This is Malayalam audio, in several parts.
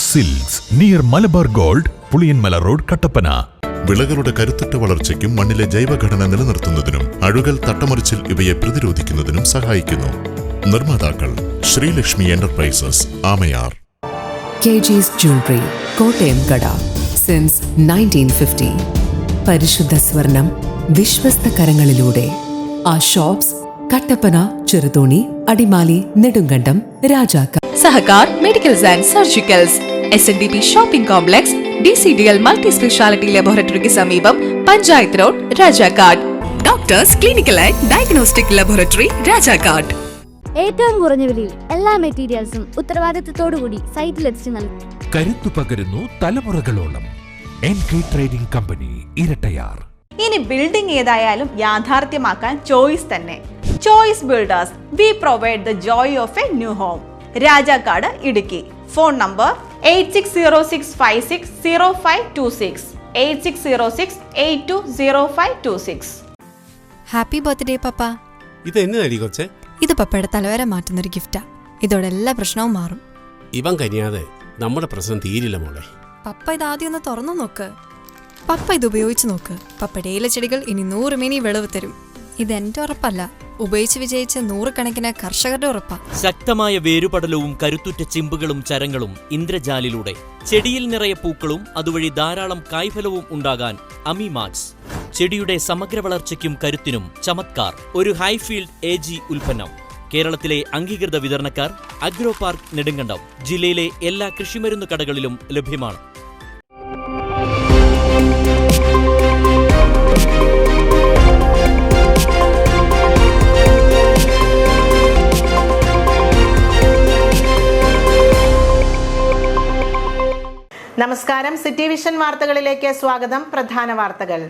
Silks near Malabar gold, Puliyanmala road, Kattappana. വിളകളുടെ കരുത്തുറ്റ വളർച്ചയ്ക്കും മണ്ണിലെ ജൈവഘടന നിലനിർത്തുന്നതിനും അഴുകൽ, തട്ടമറിച്ചിൽ ഇവയെ പ്രതിരോധിക്കുന്നതിനും സഹായിക്കുന്നു. നിർമ്മാതാക്കൾ Sreelakshmi Enterprises, Amayar. KG's Jewelry, Kottayam കട, സിൻസ് 1950. പരിശുദ്ധ സ്വർണം വിശ്വസ്ത കരങ്ങളിലൂടെ. ആ shops Kattappana, Cheruthoni, Adimali, Nedumkandam, Rajakkad. Sahakar Medicals and Surgicals, SNDP Shopping Complex, DCDL multi speciality ലബോറട്ടറിക്ക് സമീപം, panchayat road, Rajakkad. Doctors clinical and diagnostic laboratory, Rajakkad. ഏറ്റവും കുറഞ്ഞ വിലയിൽ എല്ലാ മെറ്റീരിയൽസും ഉത്തരവാദിത്തത്തോടുകൂടി സൈറ്റിലെത്തിച്ച് നൽകും. കരുത്തു പകരുന്നു തലമുറകളോളം. NK trading company, Irattayar. ഇനി ബിൽഡിംഗ് ഏതായാലും യാഥാർത്ഥ്യമാക്കാൻ ചോയ്സ് തന്നെ. Choice Builders, we provide the joy of a new home. Rajakkad, Idukki. Phone number 8606560526, 8606820526. Happy birthday പപ്പ. ഇത് എന്നതായി കൊച്ചേ? ഇത് പപ്പയുടെ തലവര മാറ്റുന്നൊരു ഗിഫ്റ്റാ. ഇതോടെ എല്ലാ പ്രശ്നവും മാറും. ഇവൻ കനിയാതെ നമ്മുടെ പ്രശ്നം തീരില്ല മോളെ. പപ്പ ഇതാദ്യം ഒന്ന് തുറന്നു നോക്ക്. പപ്പ ഇത് ഉപയോഗിച്ച് നോക്ക്. പപ്പയുടെ ഇലച്ചെടികൾ ഇനി 100 മിനി വിളവ് തരും. ഇതെന്റെ ഉറപ്പല്ല, ഉപയോഗിച്ച് വിജയിച്ച 100 കണക്കിന് കർഷകരുടെ ഉറപ്പാ. ശക്തമായ വേരുപടലവും കരുത്തുറ്റ ചിമ്പുകളും ചരങ്ങളും ഇന്ദ്രജാലിലൂടെ ചെടിയിൽ നിറയെ പൂക്കളും അതുവഴി ധാരാളം കായ്ഫലവും ഉണ്ടാകാൻ അമിമാക്സ്. ചെടിയുടെ സമഗ്ര വളർച്ചയ്ക്കും കരുത്തിനും ചമത്കാർ, ഒരു ഹൈഫീൽഡ് AG ഉൽപ്പന്നം. കേരളത്തിലെ അംഗീകൃത വിതരണക്കാർ അഗ്രോ പാർക്ക്, നെടുങ്കണ്ടം. ജില്ലയിലെ എല്ലാ കൃഷിമരുന്ന് കടകളിലും ലഭ്യമാണ്. നമസ്കാരം, സിറ്റി വിഷൻ വാർത്തകളിലേക്ക് സ്വാഗതം. പ്രധാന വാർത്തകൾ.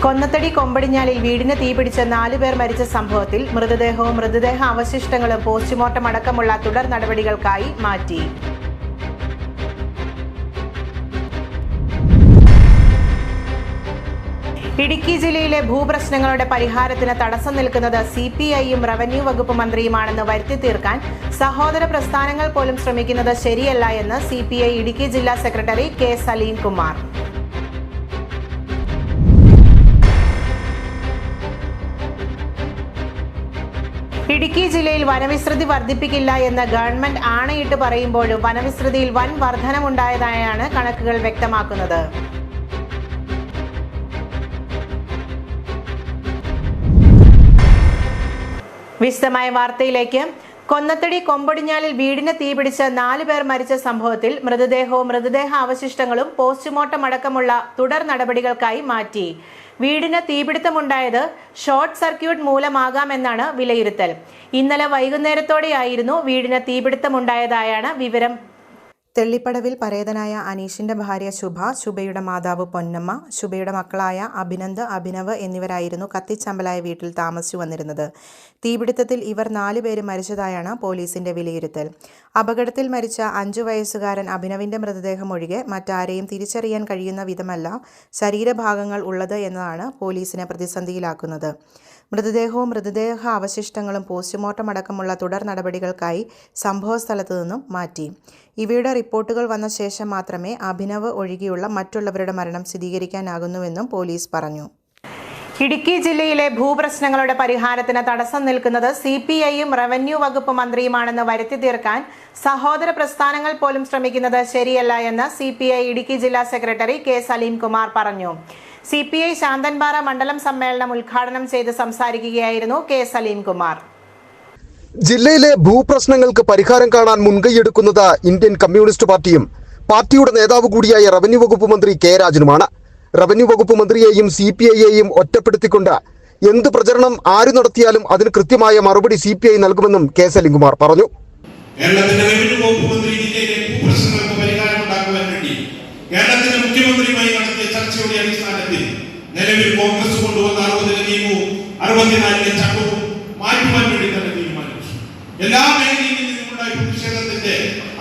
കൊന്നത്തടി കൊമ്പടിഞ്ഞാലിൽ വീടിന് തീപിടിച്ച് 4 പേർ മരിച്ച സംഭവത്തിൽ മൃതദേഹവും മൃതദേഹ അവശിഷ്ടങ്ങളും പോസ്റ്റ്മോർട്ടം അടക്കമുള്ള തുടർ നടപടികൾക്കായി മാറ്റി. ഇടുക്കി ജില്ലയിലെ ഭൂപ്രശ്നങ്ങളുടെ പരിഹാരത്തിന് തടസ്സം നിൽക്കുന്നത് CPIയും റവന്യൂ വകുപ്പ് മന്ത്രിയുമാണെന്ന് വരുത്തി തീർക്കാൻ സഹോദര പ്രസ്ഥാനങ്ങൾ പോലും ശ്രമിക്കുന്നത് ശരിയല്ല എന്ന് CPI ഇടുക്കി ജില്ലാ സെക്രട്ടറി K. സലീം കുമാർ. ഇടുക്കി ജില്ലയിൽ വനവിസ്തൃതി വർദ്ധിപ്പിക്കില്ല എന്ന് ഗവൺമെന്റ് ആണയിട്ട് പറയുമ്പോഴും വനവിസ്തൃതിയിൽ വൻ വർധനമുണ്ടായതായാണ് കണക്കുകൾ വ്യക്തമാക്കുന്നത്. വിശദമായ വാർത്തയിലേക്ക്. കൊന്നത്തടി കൊമ്പടിഞ്ഞാലിൽ വീടിന് തീപിടിച്ച് 4 പേർ മരിച്ച സംഭവത്തിൽ മൃതദേഹവും മൃതദേഹ അവശിഷ്ടങ്ങളും പോസ്റ്റ്മോർട്ടം അടക്കമുള്ള തുടർ നടപടികൾക്കായി മാറ്റി. വീടിന് തീപിടുത്തമുണ്ടായത് ഷോർട്ട് സർക്യൂട്ട് മൂലമാകാമെന്നാണ് വിലയിരുത്തൽ. ഇന്നലെ വൈകുന്നേരത്തോടെയായിരുന്നു വീടിന് തീപിടുത്തമുണ്ടായതായാണ് വിവരം. തെള്ളിപ്പടവിൽ പരേതനായ അനീഷിന്റെ ഭാര്യ ശുഭ, ശുഭയുടെ മാതാവ് പൊന്നമ്മ, ശുഭയുടെ മക്കളായ അഭിനന്ദ്, അഭിനവ് എന്നിവരായിരുന്നു കത്തിച്ചമ്പലായ വീട്ടിൽ താമസിച്ചു വന്നിരുന്നത്. തീപിടുത്തത്തിൽ ഇവർ 4 പേര് മരിച്ചതായാണ് പോലീസിന്റെ വിലയിരുത്തൽ. അപകടത്തിൽ മരിച്ച 5 വയസ്സുകാരൻ അഭിനവിന്റെ മൃതദേഹം ഒഴികെ മറ്റാരെയും തിരിച്ചറിയാൻ കഴിയുന്ന വിധമല്ല ശരീരഭാഗങ്ങൾ ഉള്ളത് എന്നതാണ് പോലീസിനെ പ്രതിസന്ധിയിലാക്കുന്നത്. മൃതദേഹവും മൃതദേഹ അവശിഷ്ടങ്ങളും പോസ്റ്റ്മോർട്ടം അടക്കമുള്ള തുടർ നടപടികൾക്കായി സംഭവസ്ഥലത്തു നിന്നും മാറ്റി. ഇവയുടെ റിപ്പോർട്ടുകൾ വന്ന ശേഷം മാത്രമേ അഭിനവ് ഒഴികെയുള്ള മറ്റുള്ളവരുടെ മരണം സ്ഥിരീകരിക്കാനാകുന്നുവെന്നും പോലീസ് പറഞ്ഞു. ഇടുക്കി ജില്ലയിലെ ഭൂപ്രശ്നങ്ങളുടെ പരിഹാരത്തിന് തടസ്സം നിൽക്കുന്നത് CPIയും റവന്യൂ വകുപ്പ് മന്ത്രിയുമാണെന്ന് വരുത്തി തീർക്കാൻ സഹോദര പ്രസ്ഥാനങ്ങൾ പോലും ശ്രമിക്കുന്നത് ശരിയല്ല എന്ന് CPI ഇടുക്കി ജില്ലാ സെക്രട്ടറി K. സലീം കുമാർ പറഞ്ഞു. CPI ശാന്തൻപാറ മണ്ഡലം സമ്മേളനം ഉദ്ഘാടനം ചെയ്ത് സംസാരിക്കുകയായിരുന്നു K. സലീം കുമാർ. ജില്ലയിലെ ഭൂപ്രശ്നങ്ങൾക്ക് പരിഹാരം കാണാൻ മുൻകൈയെടുക്കുന്നത് ഇന്ത്യൻ കമ്മ്യൂണിസ്റ്റ് പാർട്ടിയും പാർട്ടിയുടെ നേതാവ് കൂടിയായ റവന്യൂ വകുപ്പ് മന്ത്രി K. രാജനുമാണ്. റവന്യൂ വകുപ്പ് മന്ത്രിയെയും CPIയെയും ഒറ്റപ്പെടുത്തിക്കൊണ്ട് എന്ത് പ്രചരണം ആര് നടത്തിയാലും അതിന് കൃത്യമായ മറുപടി CPI നൽകുമെന്നും K. സലീംകുമാർ പറഞ്ഞു. കേരളത്തിന്റെ റവന്യൂ വകുപ്പ് മന്ത്രി ജില്ലയിലെ ഭൂപ്രശ്നങ്ങൾക്ക് പരിഹാരം ഉണ്ടാക്കുവാൻ വേണ്ടി കേരളത്തിന്റെ മുഖ്യമന്ത്രിയുമായി നടത്തിയ ചർച്ചയുടെ അടിസ്ഥാനത്തിൽ നിലവിൽ കോൺഗ്രസ് കൊണ്ടുവന്ന 60 നിയമവും 64 ചട്ടവും മാറ്റുവാൻ വേണ്ടി തന്നെ തീരുമാനിച്ചു. എല്ലാ മേഖലയിൽ നിന്നുമുണ്ടായ പ്രതിഷേധത്തിന്റെ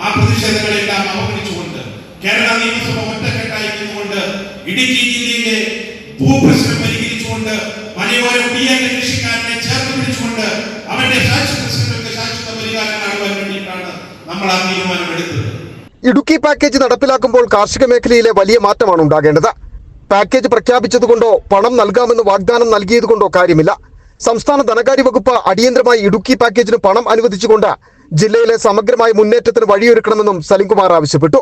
ആ പ്രതിഷേധങ്ങളെല്ലാം അവഗണിച്ചുകൊണ്ട് കേരള നിയമസഭ ഒറ്റക്കെട്ടായി നിന്നുകൊണ്ട് ഇടുക്കി ജില്ലയിലെ ഭൂപ്രശ്നം പരിഹരിച്ചുകൊണ്ട് മലയോര കുടിയേറ്റ കൃഷിക്കാരനെ ചേർത്ത് പിടിച്ചുകൊണ്ട് അവന്റെ നമ്മൾ ആ തീരുമാനമെടുത്തത്. ഇടുക്കി പാക്കേജ് നടപ്പിലാക്കുമ്പോൾ കാർഷിക മേഖലയിലെ വലിയ മാറ്റമാണ് ഉണ്ടാകേണ്ടത്. പാക്കേജ് പ്രഖ്യാപിച്ചതുകൊണ്ടോ പണം നൽകാമെന്ന് വാഗ്ദാനം നൽകിയതുകൊണ്ടോ കാര്യമില്ല. സംസ്ഥാന ധനകാര്യ വകുപ്പ് അടിയന്തരമായി ഇടുക്കി പാക്കേജിന് പണം അനുവദിച്ചുകൊണ്ട് ജില്ലയിലെ സമഗ്രമായ മുന്നേറ്റത്തിന് വഴിയൊരുക്കണമെന്നും സലിംകുമാർ ആവശ്യപ്പെട്ടു.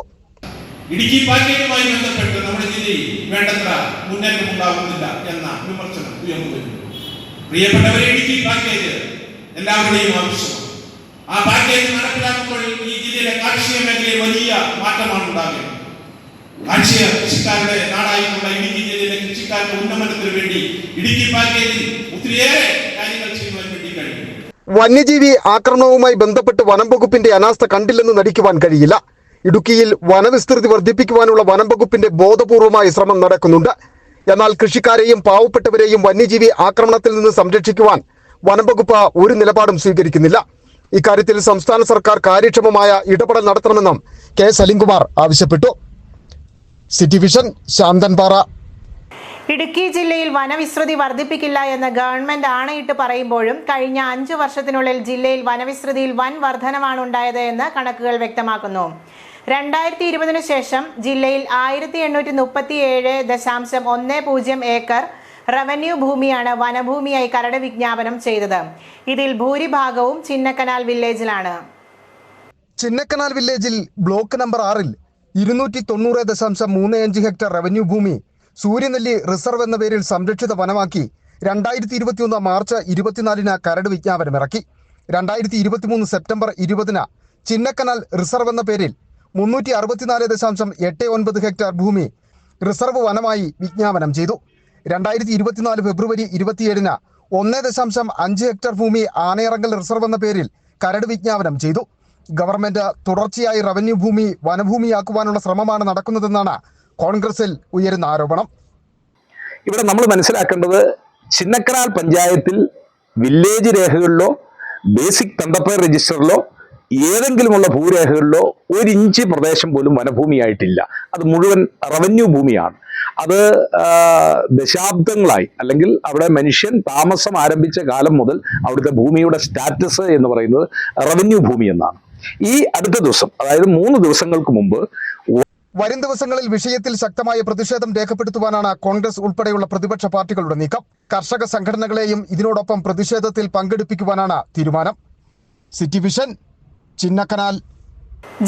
ഇടുക്കി പാക്കേജുമായി ബന്ധപ്പെട്ട് നമ്മുടെ ജില്ലയിൽ വേണ്ടത്ര മുന്നേറ്റം ഉണ്ടാകുന്നില്ല എന്ന വിമർശനം ഉയർന്നു വരുന്നു. പ്രിയപ്പെട്ടവരെ, ഇടുക്കി പാക്കേജ് എല്ലാവരുടെയും ആവശ്യമാണ്. ആ പാക്കേജ് നടപ്പിലാക്കുമ്പോൾ ഈ ജില്ലയിലെ കാർഷിക മേഖലയിൽ വലിയ മാറ്റമാണ് ഉണ്ടാകുന്നത്. കാർഷിക കൃഷിക്കാരുടെ നാടായിട്ടുള്ള ഇടുക്കി ജില്ലയിലെ കൃഷിക്കാരുടെ ഉന്നമനത്തിന് വേണ്ടി ഇടുക്കി പാക്കേജിൽ ഒത്തിരിയേറെ കാര്യങ്ങൾ ചെയ്യുവാൻ വേണ്ടി കഴിയും. വന്യജീവി ആക്രമണവുമായി ബന്ധപ്പെട്ട് വനം വകുപ്പിന്റെ അനാസ്ഥ കണ്ടില്ലെന്ന് നടിക്കുവാൻ കഴിയില്ല. ഇടുക്കിയിൽ വനവിസ്തൃതി വർദ്ധിപ്പിക്കുവാനുള്ള വനം വകുപ്പിന്റെ ബോധപൂർവമായ ശ്രമം നടക്കുന്നുണ്ട്. എന്നാൽ കൃഷിക്കാരെയും പാവപ്പെട്ടവരെയും വന്യജീവി ആക്രമണത്തിൽ നിന്ന് സംരക്ഷിക്കുവാൻ വനം വകുപ്പ് ഒരു നിലപാടും സ്വീകരിക്കുന്നില്ല. ഇക്കാര്യത്തിൽ സംസ്ഥാന സർക്കാർ കാര്യക്ഷമമായ ഇടപെടൽ നടത്തണമെന്നും കെ സലിംകുമാർ ആവശ്യപ്പെട്ടു. City Vision, Santhanpara. ഇടുക്കി ജില്ലയിൽ വനവിസ്തൃതി വർദ്ധിപ്പിക്കില്ല എന്ന് ഗവൺമെന്റ് ആണയിട്ട് പറയുമ്പോഴും കഴിഞ്ഞ 5 വർഷത്തിനുള്ളിൽ ജില്ലയിൽ വനവിസ്തൃതിയിൽ വൻ വർധനമാണ് ഉണ്ടായത് എന്ന് കണക്കുകൾ വ്യക്തമാക്കുന്നു. 2020 ശേഷം ജില്ലയിൽ 1837.10 ഏക്കർ റവന്യൂ ഭൂമിയാണ് വനഭൂമിയായി കരട് വിജ്ഞാപനം ചെയ്തത്. ഇതിൽ ഭൂരിഭാഗവും ചിന്നക്കനാൽ വില്ലേജിലാണ്. ചിന്നക്കനാൽ വില്ലേജിൽ ബ്ലോക്ക് നമ്പർ 6-ൽ 290.35 ഹെക്ടർ റവന്യൂ ഭൂമി സൂര്യനെല്ലി റിസർവ് എന്ന പേരിൽ സംരക്ഷിത വനമാക്കി 2021 മാർച്ച് 24-ന് കരട് വിജ്ഞാപനമിറക്കി. 2023 സെപ്റ്റംബർ 20-ന് ചിന്നക്കനാൽ റിസർവ് എന്ന പേരിൽ 364.89 ഹെക്ടർ ഭൂമി റിസർവ് വനമായി വിജ്ഞാപനം ചെയ്തു. 2024 ഫെബ്രുവരി 27-ന് 1.5 ഹെക്ടർ ഭൂമി ആനയിറങ്കൽ റിസർവ് എന്ന പേരിൽ കരട് വിജ്ഞാപനം ചെയ്തു. ഗവൺമെന്റ് തുടർച്ചയായി റവന്യൂ ഭൂമി വനഭൂമിയാക്കുവാനുള്ള ശ്രമമാണ് നടക്കുന്നതെന്നാണ് കോൺഗ്രസിൽ ഉയരുന്ന ആരോപണം. ഇവിടെ നമ്മൾ മനസ്സിലാക്കേണ്ടത്, ചിന്നക്കനാൽ പഞ്ചായത്തിൽ വില്ലേജ് രേഖകളിലോ ബേസിക് തണ്ടപ്പേർ രജിസ്റ്ററിലോ ഏതെങ്കിലുമുള്ള ഭൂരേഖകളിലോ 1 ഇഞ്ച് പ്രദേശം പോലും വനഭൂമിയായിട്ടില്ല. അത് മുഴുവൻ റവന്യൂ ഭൂമിയാണ്. അത് ദശാബ്ദങ്ങളായി, അല്ലെങ്കിൽ അവിടെ മനുഷ്യൻ താമസം ആരംഭിച്ച കാലം മുതൽ അവിടുത്തെ ഭൂമിയുടെ സ്റ്റാറ്റസ് എന്ന് പറയുന്നത് റവന്യൂ ഭൂമി എന്നാണ്. ഈ അടുത്ത ദിവസം, അതായത് 3 ദിവസങ്ങൾക്ക് മുമ്പ്, വരും ദിവസങ്ങളിൽ വിഷയത്തിൽ ശക്തമായ പ്രതിഷേധം രേഖപ്പെടുത്തുവാനാണ് കോൺഗ്രസ് ഉൾപ്പെടെയുള്ള പ്രതിപക്ഷ പാർട്ടികളുടെ നീക്കം. കർഷക സംഘടനകളെയും ഇതിനോടൊപ്പം പ്രതിഷേധത്തിൽ പങ്കെടുപ്പിക്കുവാനാണ് തീരുമാനം. City vision, Chinnakanal.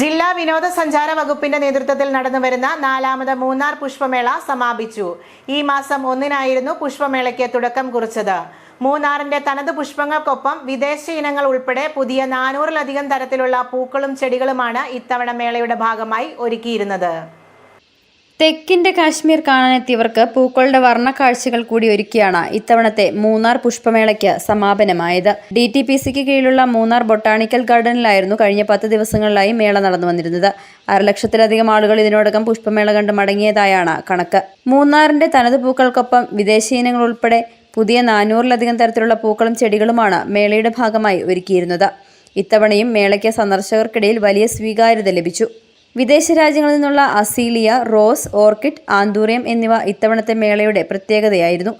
ജില്ലാ വിനോദസഞ്ചാര വകുപ്പിന്റെ നേതൃത്വത്തിൽ നടന്നുവരുന്ന 4ാമത് മൂന്നാർ പുഷ്പമേള സമാപിച്ചു. ഈ മാസം 1-നായിരുന്നു പുഷ്പമേളയ്ക്ക് തുടക്കം കുറിച്ചത്. മൂന്നാറിന്റെ തനത് പുഷ്പങ്ങൾക്കൊപ്പം വിദേശ ഇനങ്ങൾ ഉൾപ്പെടെ പുതിയ 400-ലധികം തരത്തിലുള്ള പൂക്കളും ചെടികളുമാണ് ഇത്തവണ മേളയുടെ ഭാഗമായി ഒരുക്കിയിരുന്നത്. തെക്കിന്റെ കാശ്മീർ കാണാനെത്തിയവർക്ക് പൂക്കളുടെ വർണ്ണക്കാഴ്ചകൾ കൂടി ഒരുക്കിയാണ് ഇത്തവണത്തെ മൂന്നാർ പുഷ്പമേളയ്ക്ക് സമാപനമായത്. DTPCക്ക് കീഴിലുള്ള മൂന്നാർ ബൊട്ടാണിക്കൽ ഗാർഡനിലായിരുന്നു കഴിഞ്ഞ 10 ദിവസങ്ങളിലായി മേള നടന്നു വന്നിരുന്നത്. 1.5 ലക്ഷത്തിലധികം ആളുകൾ ഇതിനോടകം പുഷ്പമേള കണ്ട് മടങ്ങിയതായാണ് കണക്ക്. മൂന്നാറിന്റെ തനത് പൂക്കൾക്കൊപ്പം വിദേശീയനങ്ങൾ ഉൾപ്പെടെ പുതിയ 400-ലധികം തരത്തിലുള്ള പൂക്കളും ചെടികളുമാണ് മേളയുടെ ഭാഗമായി ഒരുക്കിയിരുന്നത്. ഇത്തവണയും മേളയ്ക്ക് സന്ദർശകർക്കിടയിൽ വലിയ സ്വീകാര്യത ലഭിച്ചു. വിദേശ രാജ്യങ്ങളിൽ നിന്നുള്ള അസീലിയ, റോസ്, ഓർക്കിഡ്, ആന്തൂറിയം എന്നിവ ഇത്തവണത്തെ മേളയുടെ പ്രത്യേകതയായിരുന്നു.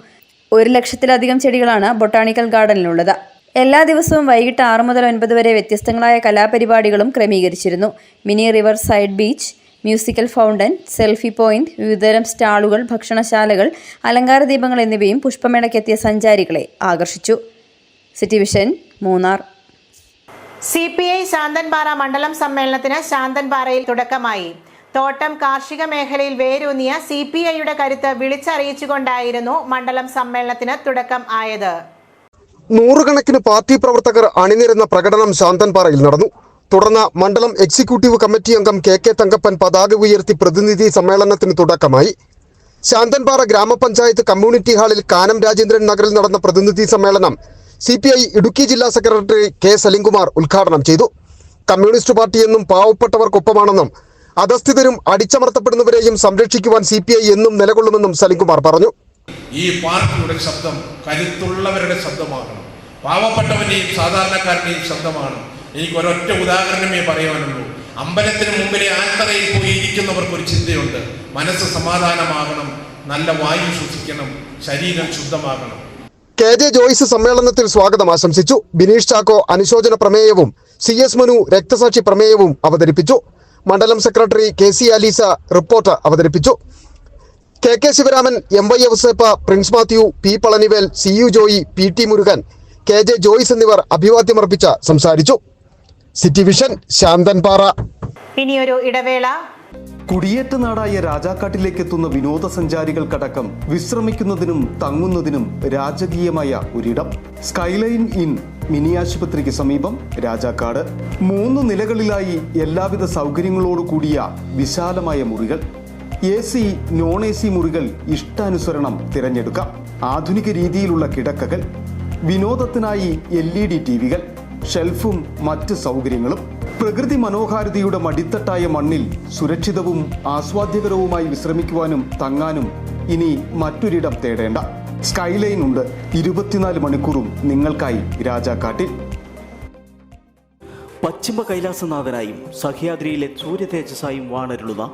1 ലക്ഷത്തിലധികം ചെടികളാണ് ബൊട്ടാണിക്കൽ ഗാർഡനിലുള്ളത്. എല്ലാ ദിവസവും വൈകിട്ട് 6 മുതൽ 9 വരെ വ്യത്യസ്തങ്ങളായ കലാപരിപാടികളും ക്രമീകരിച്ചിരുന്നു. Mini river side beach, musical fountain, selfie point, വിവിധതരം സ്റ്റാളുകൾ, ഭക്ഷണശാലകൾ, അലങ്കാര ദീപങ്ങൾ എന്നിവയും പുഷ്പമേളയ്ക്കെത്തിയ സഞ്ചാരികളെ ആകർഷിച്ചു. City Vision, Munnar. CPI Santhanpara മണ്ഡലം സമ്മേളനത്തിന് ശാന്തൻപാറയിൽ തുടക്കമായി. തോട്ടം കാർഷിക മേഖലയിൽ വേരൂന്നിയ CPIയുടെ കരുത്ത് വിളിച്ചറിയിച്ചുകൊണ്ടായിരുന്നു മണ്ഡലം സമ്മേളനത്തിന് തുടക്കം ആയത്. 100 കണക്കിന് പാർട്ടി പ്രവർത്തകർ അണിനിരന്ന പ്രകടനം ശാന്തൻപാറയിൽ നടന്നു. തുടർന്ന് മണ്ഡലം എക്സിക്യൂട്ടീവ് കമ്മിറ്റി അംഗം KK തങ്കപ്പൻ പതാക ഉയർത്തി പ്രതിനിധി സമ്മേളനത്തിന് തുടക്കമായി. ശാന്തൻപാറ ഗ്രാമപഞ്ചായത്ത് കമ്മ്യൂണിറ്റി ഹാളിൽ കാനം രാജേന്ദ്രൻ നഗറിൽ നടന്ന പ്രതിനിധി സമ്മേളനം CPI ഇടുക്കി ജില്ലാ സെക്രട്ടറി K സലിംകുമാർ ഉദ്ഘാടനം ചെയ്തു. കമ്മ്യൂണിസ്റ്റ് പാർട്ടി എന്നും പാവപ്പെട്ടവർക്കൊപ്പമാണെന്നും അധസ്ഥിതരും അടിച്ചമർത്തപ്പെടുന്നവരെയും സംരക്ഷിക്കുവാൻ CPI എന്നും നിലകൊള്ളുമെന്നും സലിംകുമാർ പറഞ്ഞു. ഈ പാർട്ടിയുടെ ശബ്ദം കരുത്തുള്ളവരുടെ ശബ്ദമാകണം, പാവപ്പെട്ടവന്റെയും സാധാരണക്കാരുടെയും ശബ്ദമാണ്. എനിക്ക് ഒരൊറ്റ ഉദാഹരണമേ പറയാനുള്ളൂ. അമ്പലത്തിന് മുമ്പിലെ ആൽത്തറയിൽ പോയി ഇരിക്കുന്നവർക്കൊരു ചിന്തയുണ്ട്. മനസ്സ് സമാധാനമാകണം, നല്ല വായു ശ്വസിക്കണം, ശരീരം ശുദ്ധമാകണം. KJ ജോയ്സ് സമ്മേളനത്തിൽ സ്വാഗതം ആശംസിച്ചു. ബിനീഷ് ചാക്കോ അനുശോചന പ്രമേയവും CS മനു രക്തസാക്ഷി പ്രമേയവും അവതരിപ്പിച്ചു. മണ്ഡലം സെക്രട്ടറി KC ആലീസ റിപ്പോർട്ട് അവതരിപ്പിച്ചു. KK Sivaraman, MY Ouseppa, Prince Mathew, P Palanivel, CU Joy, PT Murugan, KJ Joyce എന്നിവർ അഭിവാദ്യമർപ്പിച്ച് സംസാരിച്ചു. City Vision, Santhanpara. ഇനിയൊരു ഇടവേള. കുടിയേറ്റ നാടായ രാജാക്കാട്ടിലേക്ക് എത്തുന്ന വിനോദസഞ്ചാരികൾക്കടക്കം വിശ്രമിക്കുന്നതിനും തങ്ങുന്നതിനും രാജകീയമായ ഒരിടം. സ്കൈലൈൻ ഇൻ മിനി ആശുപത്രിക്ക് സമീപം രാജാക്കാട്. 3 നിലകളിലായി എല്ലാവിധ സൗകര്യങ്ങളോടു കൂടിയ വിശാലമായ മുറികൾ. AC, നോൺ AC മുറികൾ ഇഷ്ടാനുസരണം തിരഞ്ഞെടുക്കാം. ആധുനിക രീതിയിലുള്ള കിടക്കകൾ, വിനോദത്തിനായി LED TVകൾ, ഷെൽഫും മറ്റ് സൗകര്യങ്ങളും. പ്രകൃതി മനോഹാരിതയുടെ മടിത്തട്ടായ മണ്ണിൽ സുരക്ഷിതവും ആസ്വാദ്യകരവുമായി വിശ്രമിക്കുവാനും തങ്ങാനും ഇനി മറ്റൊരിടം തേടേണ്ട. സ്കൈലൈൻ ഉണ്ട് 24 മണിക്കൂറും നിങ്ങൾക്കായി രാജാക്കാട്ടിൽ. പശ്ചിമ കൈലാസനാഥനായും സഹ്യാദ്രിയിലെ സൂര്യതേജസ്സായും വാണരുളുന്ന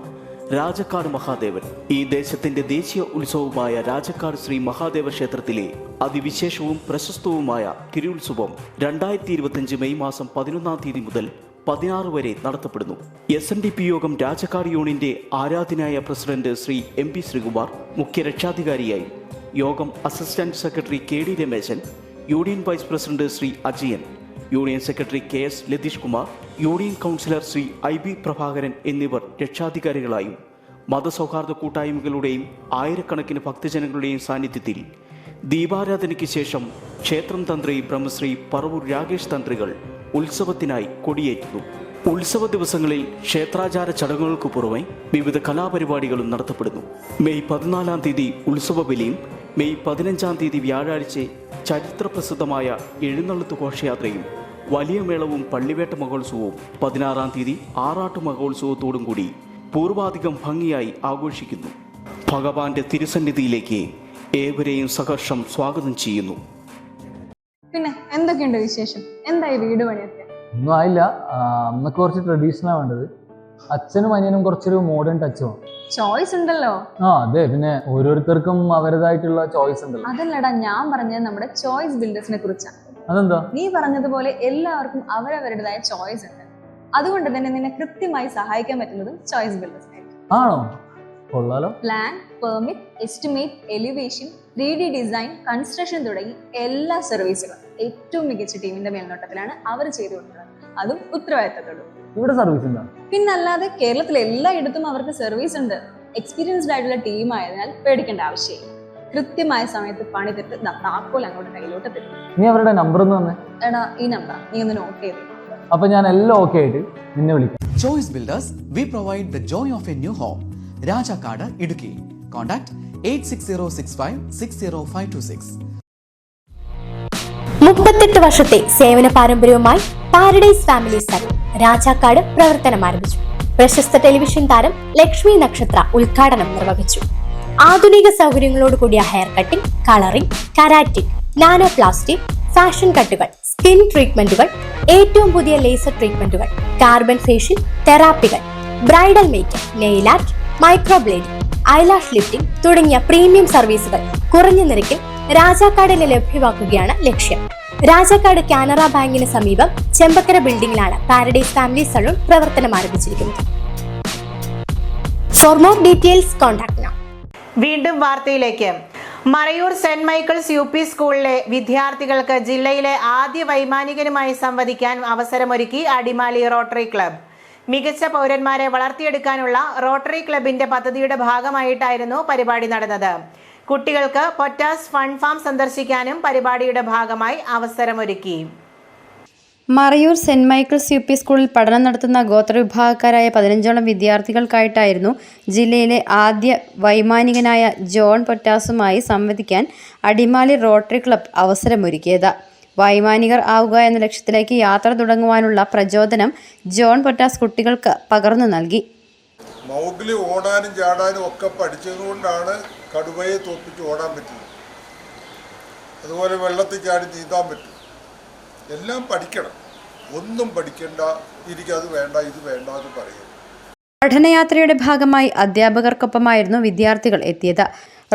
രാജക്കാട് മഹാദേവൻ. ഈ ദേശത്തിന്റെ ദേശീയ ഉത്സവമായ രാജക്കാട് ശ്രീ മഹാദേവ ക്ഷേത്രത്തിലെ അതിവിശേഷവും പ്രശസ്തവുമായ തിരുവുത്സവം 2025 മെയ് മാസം 11-ാം തീയതി മുതൽ 16 വരെ നടത്തപ്പെടുന്നു. SNDP യോഗം രാജക്കാട് യൂണിയന്റെ ആരാധനായ പ്രസിഡന്റ് ശ്രീ MP ശ്രീകുമാർ മുഖ്യ രക്ഷാധികാരിയായും, യോഗം assistant secretary KD Rameshan, union vice president Shri Ajayan, union secretary KS Latheesh Kumar, union councillor Shri IB Prabhakaran എന്നിവർ രക്ഷാധികാരികളായും, മതസൗഹാർദ്ദ കൂട്ടായ്മകളുടെയും ആയിരക്കണക്കിന് ഭക്തജനങ്ങളുടെയും സാന്നിധ്യത്തിൽ ദീപാരാധനയ്ക്ക് ശേഷം ക്ഷേത്രം തന്ത്രി ബ്രഹ്മശ്രീ പറവൂർ രാകേഷ് തന്ത്രികൾ ഉത്സവത്തിനായി കൊടിയേറ്റുന്നു. ഉത്സവ ദിവസങ്ങളിൽ ക്ഷേത്രാചാര ചടങ്ങുകൾക്ക് പുറമെ വിവിധ കലാപരിപാടികളും നടത്തപ്പെടുന്നു. മെയ് 14-ാം തീയതി ഉത്സവ ബലിയും, മെയ് 15-ാം തീയതി വ്യാഴാഴ്ച ചരിത്രപ്രസിദ്ധമായ എഴുന്നള്ളത്ത് ഘോഷയാത്രയും വലിയ മേളവും പള്ളിവേട്ട മഹോത്സവവും 16-ാം തീയതി ആറാട്ട് മഹോത്സവത്തോടും കൂടി പൂർവാധികം ഭംഗിയായി ആഘോഷിക്കുന്നു. ഭഗവാന്റെ തിരുസന്നിധിയിലേക്ക് ഏവരെയും സഹർഷം സ്വാഗതം ചെയ്യുന്നു. പിന്നെ എന്തൊക്കെയുണ്ട് വിശേഷം? എന്തായി വീട് പണിയൊക്കെ? ഒന്നും ആയില്ല. അമ്മക്ക് കുറച്ച് ട്രഡീഷനാണ് വേണ്ടത്. അച്ഛനും അനിയനും കുറച്ചൊരു മോഡേൺ ടച്ച് വേണം. ചോയ്സ് ഉണ്ടല്ലോ. അതെ, പിന്നെ ഓരോരുത്തർക്കും അവരുടേതായിട്ടുള്ള ചോയ്സ് ഉണ്ടല്ലോ. അതല്ലടാ, ഞാൻ പറഞ്ഞത് നമ്മുടെ ചോയ്സ് ബിൽഡേഴ്സിനെ കുറിച്ചാണ്. അതെന്താ? നീ പറഞ്ഞതുപോലെ എല്ലാവർക്കും അവരവരുടേതായ ചോയ്സ് ഉണ്ട്. അതുകൊണ്ട് തന്നെ നിന്നെ കൃത്യമായി സഹായിക്കാൻ പറ്റുന്നതും ചോയ്സ് ബിൽഡേഴ്സ് ആയിരിക്കും. ആണോ? കൊള്ളാലോ. Plan, permit, estimate, elevation, 3D design, construction തുടങ്ങി എല്ലാ സർവീസുകളും ഏറ്റവും മികച്ച ടീമിന്റെ മേൽനോട്ടത്തിലാണ് അവർ ചെയ്തു കൊടുക്കുന്നത്. അതും ഉത്തരവാദിത്തത്തോടും. ഇവിടെ സർവീസ് ഉണ്ടോ? പിന്നല്ലാതെ കേരളത്തിലെ എല്ലായിടത്തും അവർക്ക് സർവീസ് ഉണ്ട്. എക്സ്പീരിയൻസ്ഡ് ആയിട്ടുള്ള ടീം ആയതിനാൽ പേടിക്കേണ്ട ആവശ്യമില്ല. കൃത്യമായ സമയത്ത് പണി തെറ്റ് താക്കോൽ അങ്ങോട്ട് കയ്യിലോട്ട് തരും. നീ അവരുടെ നമ്പർ ഒന്ന് തന്നെ. എടാ, ഈ നമ്പർ നീ ഒന്ന് നോട്ട് ചെയ്ത്. അപ്പൊ ഞാൻ എല്ലാം ഓക്കെ ആയിട്ട് നിന്നെ വിളിക്കാം. Choice Builders, we provide the joy of a new home. Rajakkad, Idukki. Contact 8606560526. 38 വർഷത്തെ സേവന പാരമ്പര്യവുമായി പാരഡൈസ് ഫാമിലി സലൂൺ രാജാക്കാട് പ്രവർത്തനം ആരംഭിച്ചു. പ്രശസ്ത ടെലിവിഷൻ താരം ലക്ഷ്മി നക്ഷത്ര ഉദ്ഘാടനം നിർവഹിച്ചു. ആധുനിക സൗകര്യങ്ങളോട് കൂടിയ hair cutting, colouring, keratin, nano plastic, fashion കട്ടുകൾ, സ്കിൻ ട്രീറ്റ്മെന്റുകൾ, ഏറ്റവും പുതിയ ലേസർ ട്രീറ്റ്മെന്റുകൾ, കാർബൺ ഫേഷ്യൽ തെറാപ്പികൾ, bridal makeup, nail art, microblading, eyelash lifting തുടങ്ങിയ പ്രീമിയം സർവീസുകൾ കുറഞ്ഞ നിരക്കിൽ രാജാക്കാടിൽ ലഭ്യമാക്കുകയാണ് ലക്ഷ്യം. രാജാക്കാട് കാനറ ബാങ്കിന് സമീപം ചെമ്പക്കര ബിൽഡിംഗിലാണ് പാരഡൈസ് ഫാമിലി സലൂൺ പ്രവർത്തനം ആരംഭിച്ചിരിക്കുന്നത്. For more details contact now. വീണ്ടും വാർത്തയിലേക്ക്. മറയൂർ സെന്റ് മൈക്കിൾസ് UP സ്കൂളിലെ വിദ്യാർത്ഥികൾക്ക് ജില്ലയിലെ ആദ്യ വൈമാനികനുമായി സംവദിക്കാൻ അവസരമൊരുക്കി അടിമാലി റോട്ടറി ക്ലബ്. മികച്ച പൗരന്മാരെ വളർത്തിയെടുക്കാനുള്ള റോട്ടറി ക്ലബിന്റെ പദ്ധതിയുടെ ഭാഗമായിട്ടായിരുന്നു പരിപാടി നടന്നത്. കുട്ടികൾക്ക് പൊറ്റാസ് ഫണ്ട് ഫാം സന്ദർശിക്കാനും പരിപാടിയുടെ ഭാഗമായി അവസരമൊരുക്കി. മറയൂർ സെന്റ് മൈക്കിൾസ് UP സ്കൂളിൽ പഠനം നടത്തുന്ന ഗോത്രവിഭാഗക്കാരായ 15ഓളം വിദ്യാർത്ഥികൾക്കായിട്ടായിരുന്നു ജില്ലയിലെ ആദ്യ വൈമാനികനായ ജോൺ പൊറ്റാസുമായി സംവദിക്കാൻ അടിമാലി റോട്ടറി ക്ലബ് അവസരമൊരുക്കിയത്. വൈമാനികർ ആവുക എന്ന ലക്ഷ്യത്തിലേക്ക് യാത്ര തുടങ്ങുവാനുള്ള പ്രചോദനം ജോൺ പൊറ്റാസ് കുട്ടികൾക്ക് പകർന്നു നൽകി. മൗഗ്ലി ഓടാനും ചാടാനും ഒക്കെ പഠിച്ചതുകൊണ്ടാണ് കടുവയെ തോപ്പിച്ച് ഓടാൻ പറ്റുന്നത്. അതുപോലെ വെള്ളത്തിൽ ചാടി നീന്താൻ പറ്റും. എല്ലാം പഠിക്കണം. ഒന്നും പഠിക്കണ്ട, അത് വേണ്ട, ഇത് വേണ്ട എന്ന് പറയും. പഠനയാത്രയുടെ ഭാഗമായി അധ്യാപകർക്കൊപ്പമായിരുന്നു വിദ്യാർത്ഥികൾ എത്തിയത്.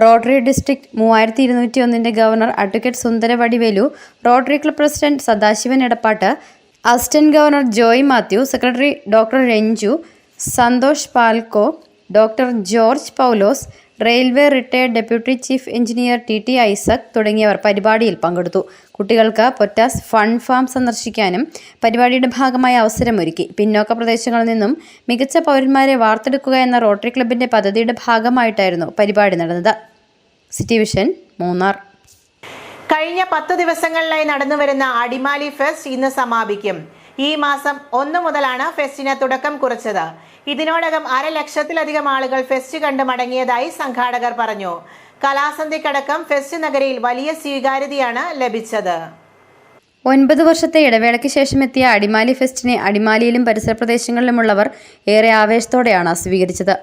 Rotary district 3201 governor advocate Sundara Vadivelu, Rotary Club president Sadasivan Edappattu, assistant governor Joy Mathew, secretary doctor Ranju, Santhosh Palco, doctor George Paulose, railway retired deputy chief engineer TT Isaac തുടങ്ങിയവർ പരിപാടിയിൽ പങ്കെടുത്തു. കുട്ടികൾക്ക് പൊറ്റാസ് ഫണ്ട് ഫാം സന്ദർശിക്കാനും പരിപാടിയുടെ ഭാഗമായി അവസരമൊരുക്കി. പിന്നോക്ക പ്രദേശങ്ങളിൽ നിന്നും മികച്ച പൗരന്മാരെ വാർത്തെടുക്കുക എന്ന റോട്ടറി ക്ലബിന്റെ പദ്ധതിയുടെ ഭാഗമായിട്ടായിരുന്നു പരിപാടി നടന്നത്. City Vision, Munnar. കഴിഞ്ഞ 10 ദിവസങ്ങളിലായി നടന്നുവരുന്ന അടിമാലി ഫെസ്റ്റ് ഇന്ന് സമാപിക്കും. ഈ മാസം 1 മുതലാണ് ഫെസ്റ്റിന് തുടക്കം കുറിച്ചത്. ഇതിനോടകം 1,00,000-ലധികം ആളുകൾ ഫെസ്റ്റ് കണ്ട് മടങ്ങിയതായി സംഘാടകർ പറഞ്ഞു. കലാസന്ധ്യക്കടക്കം ഫെസ്റ്റ് നഗരിയിൽ വലിയ സ്വീകാര്യതയാണ് ലഭിച്ചത്. 9 വർഷത്തെ ഇടവേളയ്ക്ക് ശേഷം എത്തിയ അടിമാലി ഫെസ്റ്റിനെ അടിമാലിയിലും പരിസര പ്രദേശങ്ങളിലുമുള്ളവർ ഏറെ ആവേശത്തോടെയാണ് സ്വീകരിച്ചത്.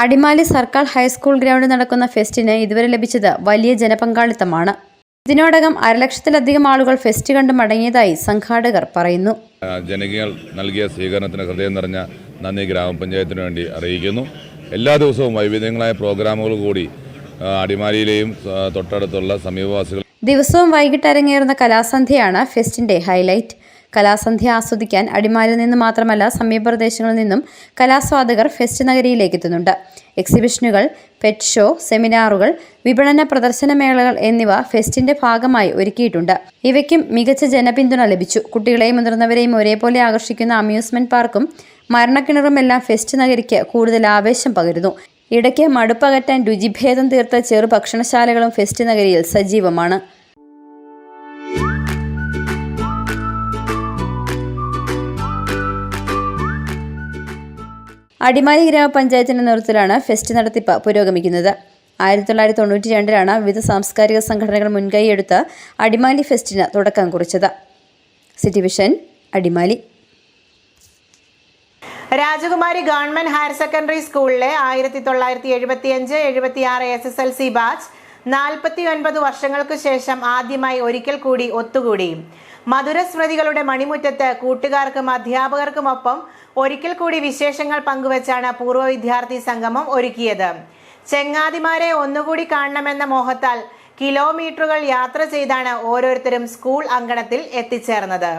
അടിമാലി സർക്കാർ ഹൈസ്കൂൾ ഗ്രൗണ്ടിൽ നടക്കുന്ന ഫെസ്റ്റിന് ഇതുവരെ ലഭിച്ചത് വലിയ ജനപങ്കാളിത്തമാണ്. ഇതിനോടകം 1,00,000-ലധികം ആളുകൾ ഫെസ്റ്റ് കണ്ട് മടങ്ങിയതായി സംഘാടകർ പറയുന്നു. ജനകീയർ നൽകിയ സ്വീകരണത്തിന് ഹൃദയം നിറഞ്ഞ നന്ദി ഗ്രാമപഞ്ചായത്തിന് വേണ്ടി അറിയിക്കുന്നു. എല്ലാ ദിവസവും വൈവിധ്യങ്ങളായ പ്രോഗ്രാമുകൾ കൂടി അടിമാലിയിലെയും തൊട്ടടുത്തുള്ള സമീപവാസികൾ ദിവസവും വൈകിട്ട് അരങ്ങേറുന്ന കലാസന്ധ്യയാണ് ഫെസ്റ്റിന്റെ ഹൈലൈറ്റ്. കലാസന്ധ്യ ആസ്വദിക്കാൻ അടിമാലിയിൽ നിന്ന് മാത്രമല്ല സമീപ പ്രദേശങ്ങളിൽ നിന്നും കലാസ്വാദകർ ഫെസ്റ്റ് നഗരിയിലേക്ക് എത്തുന്നുണ്ട്. എക്സിബിഷനുകൾ, പെറ്റ് ഷോ, സെമിനാറുകൾ, വിപണന പ്രദർശനമേളകൾ എന്നിവ ഫെസ്റ്റിന്റെ ഭാഗമായി ഒരുക്കിയിട്ടുണ്ട്. ഇവയ്ക്കും മികച്ച ജനപിന്തുണ ലഭിച്ചു. കുട്ടികളെയും മുതിർന്നവരെയും ഒരേപോലെ ആകർഷിക്കുന്ന അമ്യൂസ്മെന്റ് പാർക്കും മരണക്കിണറുമെല്ലാം ഫെസ്റ്റ് നഗരിക്ക് കൂടുതൽ ആവേശം പകരുന്നു. ഇടയ്ക്ക് മടുപ്പകറ്റാൻ രുചിഭേദം തീർത്ത ചെറു ഭക്ഷണശാലകളും ഫെസ്റ്റ് നഗരിയിൽ സജീവമാണ്. അടിമാലി ഗ്രാമപഞ്ചായത്തിന്റെ നേതൃത്വത്തിലാണ് ഫെസ്റ്റ് നടത്തിപ്പ് പുരോഗമിക്കുന്നത്. 1992 വിവിധ സാംസ്കാരിക സംഘടനകൾ മുൻകൈയെടുത്ത് അടിമാലി ഫെസ്റ്റിന് തുടക്കം കുറിച്ചത്. City vision, Adimali. രാജകുമാരി ഗവൺമെന്റ് ഹയർ സെക്കൻഡറി സ്കൂളിലെ 1975-76 SSLC ബാച്ച് 49 വർഷങ്ങൾക്ക് ശേഷം ആദ്യമായി ഒരിക്കൽ കൂടി ഒത്തുകൂടി. മധുരസ്മൃതികളുടെ മണിമുറ്റത്ത് കൂട്ടുകാർക്കും അധ്യാപകർക്കുമൊപ്പം ഒരിക്കൽ കൂടി വിശേഷങ്ങൾ പങ്കുവച്ചാണ് പൂർവ്വ വിദ്യാർത്ഥി സംഗമം ഒരുക്കിയത്. ചെങ്ങാതിമാരെ ഒന്നുകൂടി കാണണമെന്ന മോഹത്താൽ കിലോമീറ്ററുകൾ യാത്ര ചെയ്താണ് ഓരോരുത്തരും സ്കൂൾ അങ്കണത്തിൽ എത്തിച്ചേർന്നത്.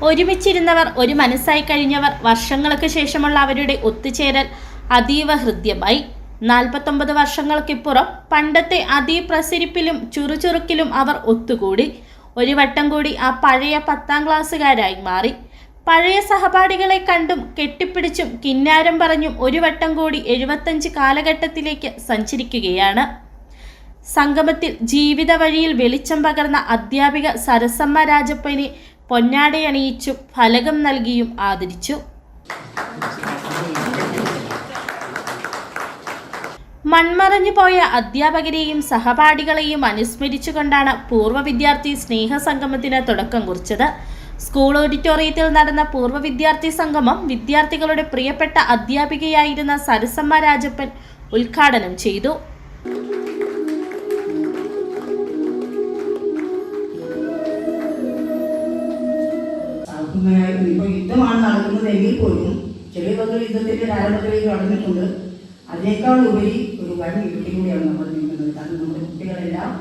ഒരുമിച്ചിരുന്നവർ, ഒരു മനസ്സായി കഴിഞ്ഞവർ, വർഷങ്ങൾക്ക് ശേഷമുള്ള അവരുടെ ഒത്തുചേരൽ അതീവ ഹൃദ്യമായി. 49 വർഷങ്ങൾക്കിപ്പുറം പണ്ടത്തെ അതിപ്രസരിപ്പിലും ചുറുചുറുക്കിലും അവർ ഒത്തുകൂടി. ഒരു വട്ടം കൂടി ആ പഴയ 10ാം ക്ലാസ്സുകാരായി മാറി. പഴയ സഹപാഠികളെ കണ്ടും കെട്ടിപ്പിടിച്ചും കിന്നാരം പറഞ്ഞും ഒരു വട്ടം കൂടി 75 കാലഘട്ടത്തിലേക്ക് സഞ്ചരിക്കുകയാണ്. സംഗമത്തിൽ ജീവിത വഴിയിൽ വെളിച്ചം പകർന്ന അധ്യാപിക സരസമ്മ രാജപ്പനെ പൊന്നാടയണിയിച്ചും ഫലകം നൽകിയും ആദരിച്ചു. മൺമറഞ്ഞു പോയ അധ്യാപകരെയും സഹപാഠികളെയും അനുസ്മരിച്ചുകൊണ്ടാണ് പൂർവ്വ വിദ്യാർത്ഥി സ്നേഹസംഗമത്തിന് തുടക്കം കുറിച്ചത്. സ്കൂൾ ഓഡിറ്റോറിയത്തിൽ നടന്ന പൂർവ്വ വിദ്യാർത്ഥി സംഗമം വിദ്യാർത്ഥികളുടെ പ്രിയപ്പെട്ട അധ്യാപികയായിരുന്ന സരസമ്മ രാജപ്പൻ ഉദ്ഘാടനം ചെയ്തു. യുദ്ധമാണ് നടക്കുന്നതെങ്കിൽ പോലും ചെറിയ തോതിൽ യുദ്ധത്തിന്റെ ആരംഭത്തിലേക്ക് കടന്നിട്ടുണ്ട്. അതിനേക്കാൾ ഉപരി ഒരു വൻ യുദ്ധത്തിലൂടെയാണ് നമ്മൾ നീങ്ങുന്നത്. കാരണം നമ്മുടെ കുട്ടികളെല്ലാം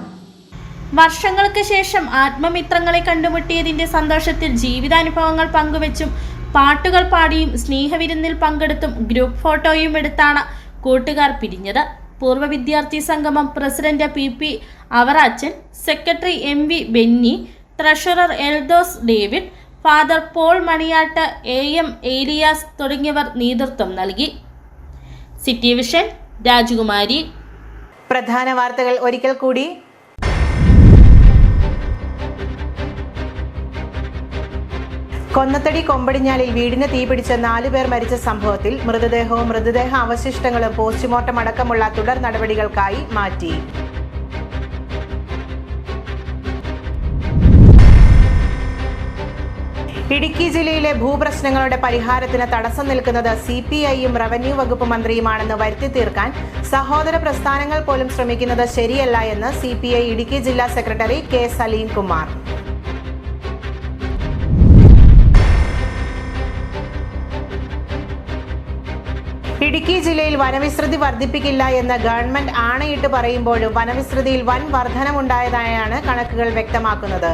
വർഷങ്ങൾക്ക് ശേഷം ആത്മമിത്രങ്ങളെ കണ്ടുമുട്ടിയതിന്റെ സന്തോഷത്തിൽ ജീവിതാനുഭവങ്ങൾ പങ്കുവച്ചും പാട്ടുകൾ പാടിയും സ്നേഹവിരുന്നിൽ പങ്കെടുത്തും ഗ്രൂപ്പ് ഫോട്ടോയും എടുത്താണ് കൂട്ടുകാർ പിരിഞ്ഞത്. പൂർവ്വ വിദ്യാർത്ഥി സംഗമം president PP Avarachan, secretary MV Benny, treasurer Eldhose David, father Paul Maniyattu, AM Elias തുടങ്ങിയവർ നേതൃത്വം നൽകി. സിറ്റി വിഷൻ, രാജകുമാരി. പ്രധാന വാർത്തകൾ ഒരിക്കൽ കൂടി. കൊന്നത്തടി കൊമ്പടിഞ്ഞാലിൽ വീടിന് തീപിടിച്ച് 4 പേർ മരിച്ച സംഭവത്തിൽ മൃതദേഹവും മൃതദേഹ അവശിഷ്ടങ്ങളും പോസ്റ്റ്മോർട്ടം അടക്കമുള്ള തുടർ നടപടികൾക്കായി മാറ്റി. ഇടുക്കി ജില്ലയിലെ ഭൂപ്രശ്നങ്ങളുടെ പരിഹാരത്തിന് തടസ്സം നിൽക്കുന്നത് CPIയും റവന്യൂ വകുപ്പ് മന്ത്രിയുമാണെന്ന് വരുത്തി തീർക്കാൻ സഹോദര പ്രസ്ഥാനങ്ങൾ പോലും ശ്രമിക്കുന്നത് ശരിയല്ല എന്ന് CPI ഇടുക്കി ജില്ലാ സെക്രട്ടറി K സലീം കുമാർ. ഇടുക്കി ജില്ലയിൽ വനവിസ്തൃതി വർദ്ധിപ്പിക്കില്ല എന്ന് ഗവൺമെന്റ് ആണയിട്ട് പറയുമ്പോഴും വനവിസ്തൃതിയിൽ വൻ വർധനമുണ്ടായതായാണ് കണക്കുകൾ വ്യക്തമാക്കുന്നത്.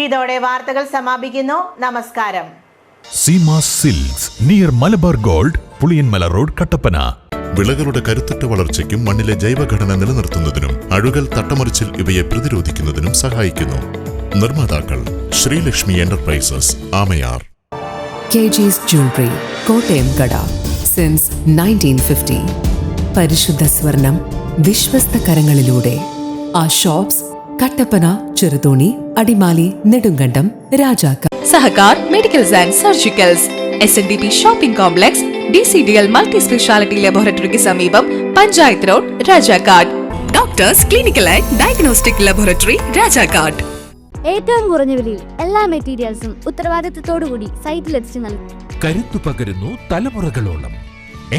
ഇതോടെ വാർത്തകൾ സമാപിക്കുന്നു. നമസ്കാരം. Seema silks near Malabar gold, Puliyanmala road, Kattappana. വിളകളുടെ കരുത്തുറ്റ വളർച്ചയ്ക്കും മണ്ണിലെ ജൈവഘടന നിലനിർത്തുന്നതിനും അഴുകൽ, തട്ടമറിച്ചിൽ ഇവയെ പ്രതിരോധിക്കുന്നതിനും സഹായിക്കുന്നു. നിർമ്മാതാക്കൾ Sreelakshmi Enterprises, Amayar. KG's jewellery, Kottayam കട. സിൻസ് 1950. പരിശുദ്ധ സ്വർണം വിശ്വസ്ത കരങ്ങളിലൂടെ. ആ shops Kattappana, Cheruthoni, Adimali, Nedumkandam, Rajakkad. Sahakar Medicals and Surgicals, SNDP Shopping Complex, DCDL multi speciality ലബോറട്ടറിക്ക് സമീപം, panchayat road, Rajakkad. Doctors clinical and diagnostic laboratory, Rajakkad. ഏറ്റവും കുറഞ്ഞ വിലയിൽ എല്ലാ മെറ്റീരിയൽസും ഉത്തരവാദിത്തത്തോടുകൂടി സൈറ്റിലെത്തിച്ച് നൽകും. കരുത്തു പകരുന്നു തലമുറകളോളം.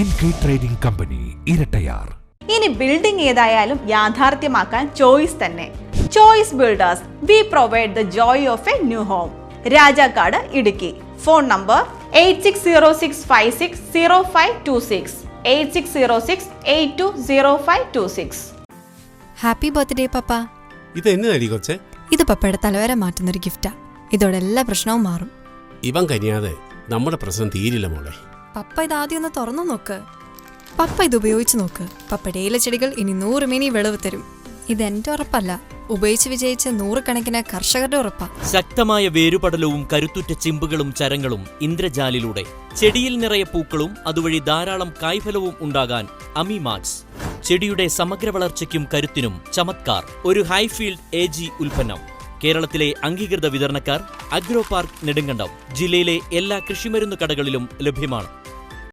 NK trading company, Irattayar. ഇനി ബിൽഡിംഗ് ഏതായാലും യാഥാർത്ഥ്യമാക്കാൻ ചോയ്സ് തന്നെ. Choice Builders, we provide the joy of a new home. Rajakkad, Idukki. Phone number 8606560526, 8606820526. Happy birthday പപ്പ. ഇത് എന്നതടി കൊച്ചെ? ഇത് പപ്പയുടെ തലവര മാറ്റുന്നൊരു ഗിഫ്റ്റാ. ഇതോടെ എല്ലാ പ്രശ്നവും മാറും. ഇവൻ കനിയാതെ നമ്മുടെ പ്രശ്നം തീരില്ല മോളെ. പപ്പ ഇത് ആദ്യം ഒന്ന് തുറന്നു നോക്ക്. പപ്പ ഇത് ഉപയോഗിച്ച് നോക്ക്. പപ്പയുടെ ഇലച്ചെടികൾ ഇനി 100 മേനി വിളവ് തരും. ഇത് എന്റെ ഉറപ്പല്ല, ഉപയോഗിച്ച് വിജയിച്ച 100 കണക്കിന് കർഷകരുടെ ഉറപ്പാ. ശക്തമായ വേരുപടലവും കരുത്തുറ്റ ചിമ്പുകളും ചരങ്ങളും ഇന്ദ്രജാലിലൂടെ ചെടിയിൽ നിറയെ പൂക്കളും അതുവഴി ധാരാളം കായ്ഫലവും ഉണ്ടാകാൻ അമിമാക്സ്. ചെടിയുടെ സമഗ്ര വളർച്ചയ്ക്കും കരുത്തിനും ചമത്കാർ. ഒരു ഹൈഫീൽഡ് AG ഉൽപ്പന്നം. കേരളത്തിലെ അംഗീകൃത വിതരണക്കാർ അഗ്രോ പാർക്ക്, നെടുങ്കണ്ടം. ജില്ലയിലെ എല്ലാ കൃഷിമരുന്ന് കടകളിലും ലഭ്യമാണ്.